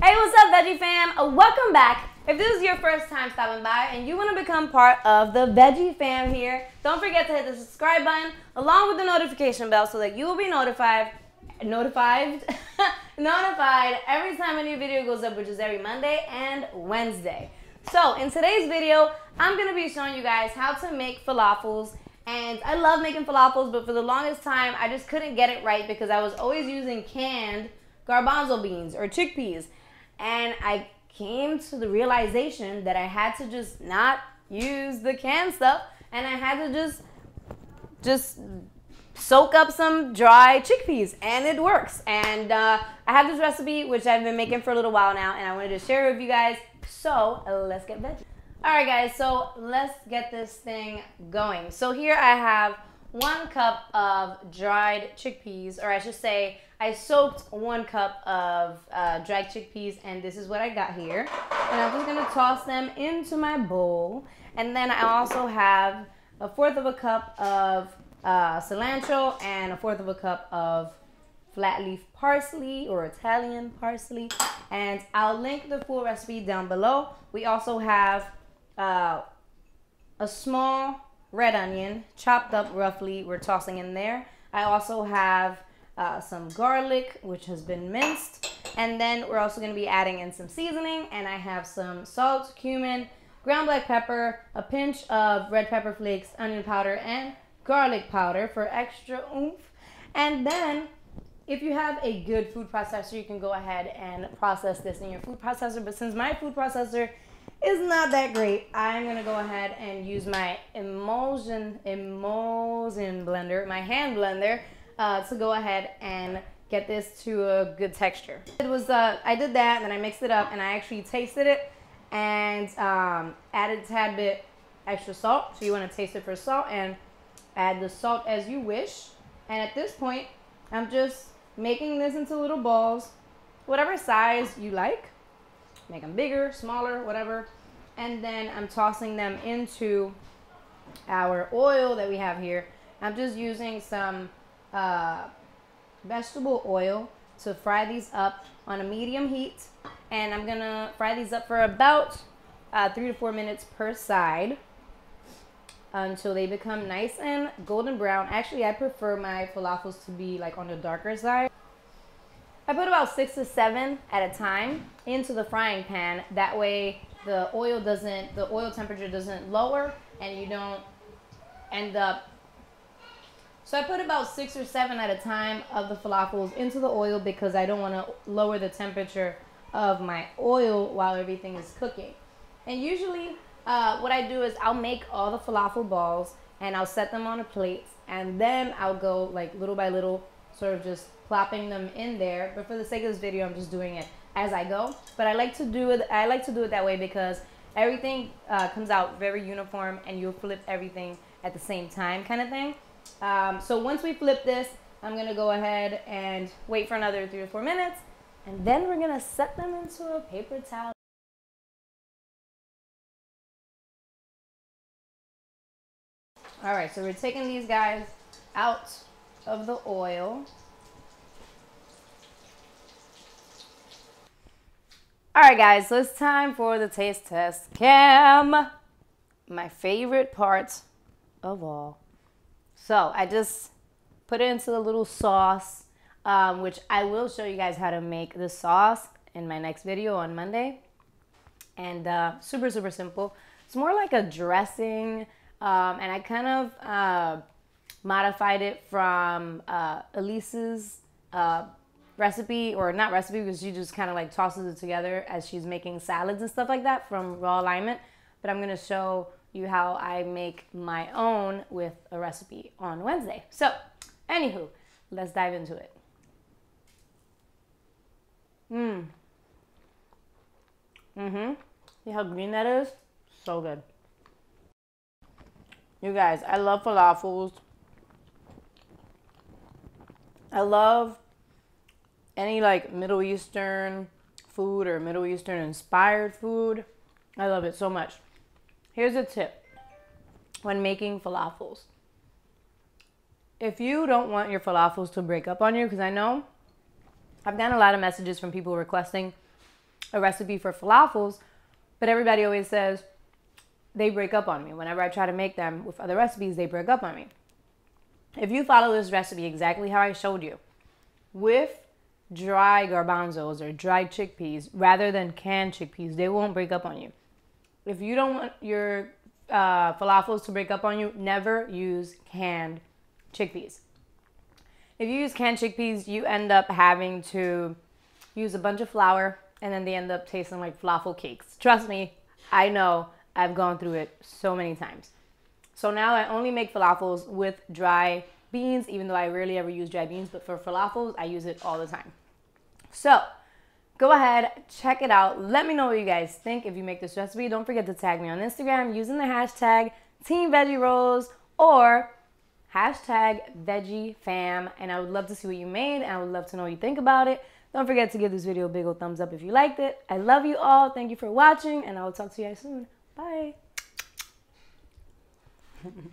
Hey, what's up, Veggie fam? Welcome back. If this is your first time stopping by and you want to become part of the Veggie fam here, don't forget to hit the subscribe button along with the notification bell so that you will be notified every time a new video goes up, which is every Monday and Wednesday. So in today's video, I'm going to be showing you guys how to make falafels. And I love making falafels, but for the longest time, I just couldn't get it right because I was always using canned garbanzo beans or chickpeas. And I came to the realization that I had to just not use the canned stuff, and I had to just soak up some dry chickpeas, and it works. And I have this recipe which I've been making for a little while now, and I wanted to share it with you guys. So let's get veggie. All right, guys. So let's get this thing going. So here I have 1 cup of dried chickpeas, or I should say I soaked 1 cup of dried chickpeas, and this is what I got here. And I'm just gonna toss them into my bowl. And then I also have 1/4 of a cup of cilantro and 1/4 of a cup of flat leaf parsley or Italian parsley. And I'll link the full recipe down below. We also have a small red onion chopped up roughly, we're tossing in there. I also have some garlic which has been minced, and then we're also going to be adding in some seasoning, and I have some salt, cumin, ground black pepper, a pinch of red pepper flakes, onion powder, and garlic powder for extra oomph. And then if you have a good food processor, you can go ahead and process this in your food processor, but since my food processor is not that great, I'm gonna go ahead and use my emulsion blender, my hand blender, to go ahead and get this to a good texture. It was I did that, and then I mixed it up, and I actually tasted it and added a tad bit extra salt. So you want to taste it for salt and add the salt as you wish. And at this point, I'm just making this into little balls, whatever size you like. Make them bigger, smaller, whatever. And then I'm tossing them into our oil that we have here. I'm just using some vegetable oil to fry these up on a medium heat. And I'm gonna fry these up for about 3 to 4 minutes per side until they become nice and golden brown. Actually, I prefer my falafels to be like on the darker side. I put about 6 to 7 at a time into the frying pan. That way the oil temperature doesn't lower and you don't end up. So I put about 6 or 7 at a time of the falafels into the oil because I don't want to lower the temperature of my oil while everything is cooking. And usually what I do is I'll make all the falafel balls and I'll set them on a plate, and then I'll go like little by little, sort of just plopping them in there. But for the sake of this video, I'm just doing it as I go. But I like to do it that way because everything comes out very uniform and you'll flip everything at the same time, kind of thing. So once we flip this, I'm gonna go ahead and wait for another 3 to 4 minutes, and then we're gonna set them into a paper towel. All right, so we're taking these guys out of the oil. All right, guys, so it's time for the taste test cam. My favorite part of all. So I just put it into the little sauce, which I will show you guys how to make the sauce in my next video on Monday. And super, super simple. It's more like a dressing, and I kind of modified it from Elise's recipe, or not recipe, because she just kind of like tosses it together as she's making salads and stuff like that from raw alignment. But I'm going to show you how I make my own with a recipe on Wednesday. So anywho, let's dive into it. See how green that is? So good. You guys, I love falafels. I love any like Middle Eastern food or Middle Eastern inspired food. I love it so much. Here's a tip when making falafels. If you don't want your falafels to break up on you, because I know I've gotten a lot of messages from people requesting a recipe for falafels, but everybody always says they break up on me. Whenever I try to make them with other recipes, they break up on me. If you follow this recipe exactly how I showed you, with dry garbanzos or dried chickpeas rather than canned chickpeas, they won't break up on you. If you don't want your falafels to break up on you, never use canned chickpeas. If you use canned chickpeas, you end up having to use a bunch of flour, and then they end up tasting like falafel cakes. Trust me, I know. I've gone through it so many times. So now I only make falafels with dry beans, even though I rarely ever use dry beans, but for falafels, I use it all the time. So go ahead, check it out. Let me know what you guys think if you make this recipe. Don't forget to tag me on Instagram using the hashtag #TeamVeggieRolls or #VeggieFam. And I would love to see what you made, and I would love to know what you think about it. Don't forget to give this video a big old thumbs up if you liked it. I love you all. Thank you for watching, and I will talk to you guys soon. Bye.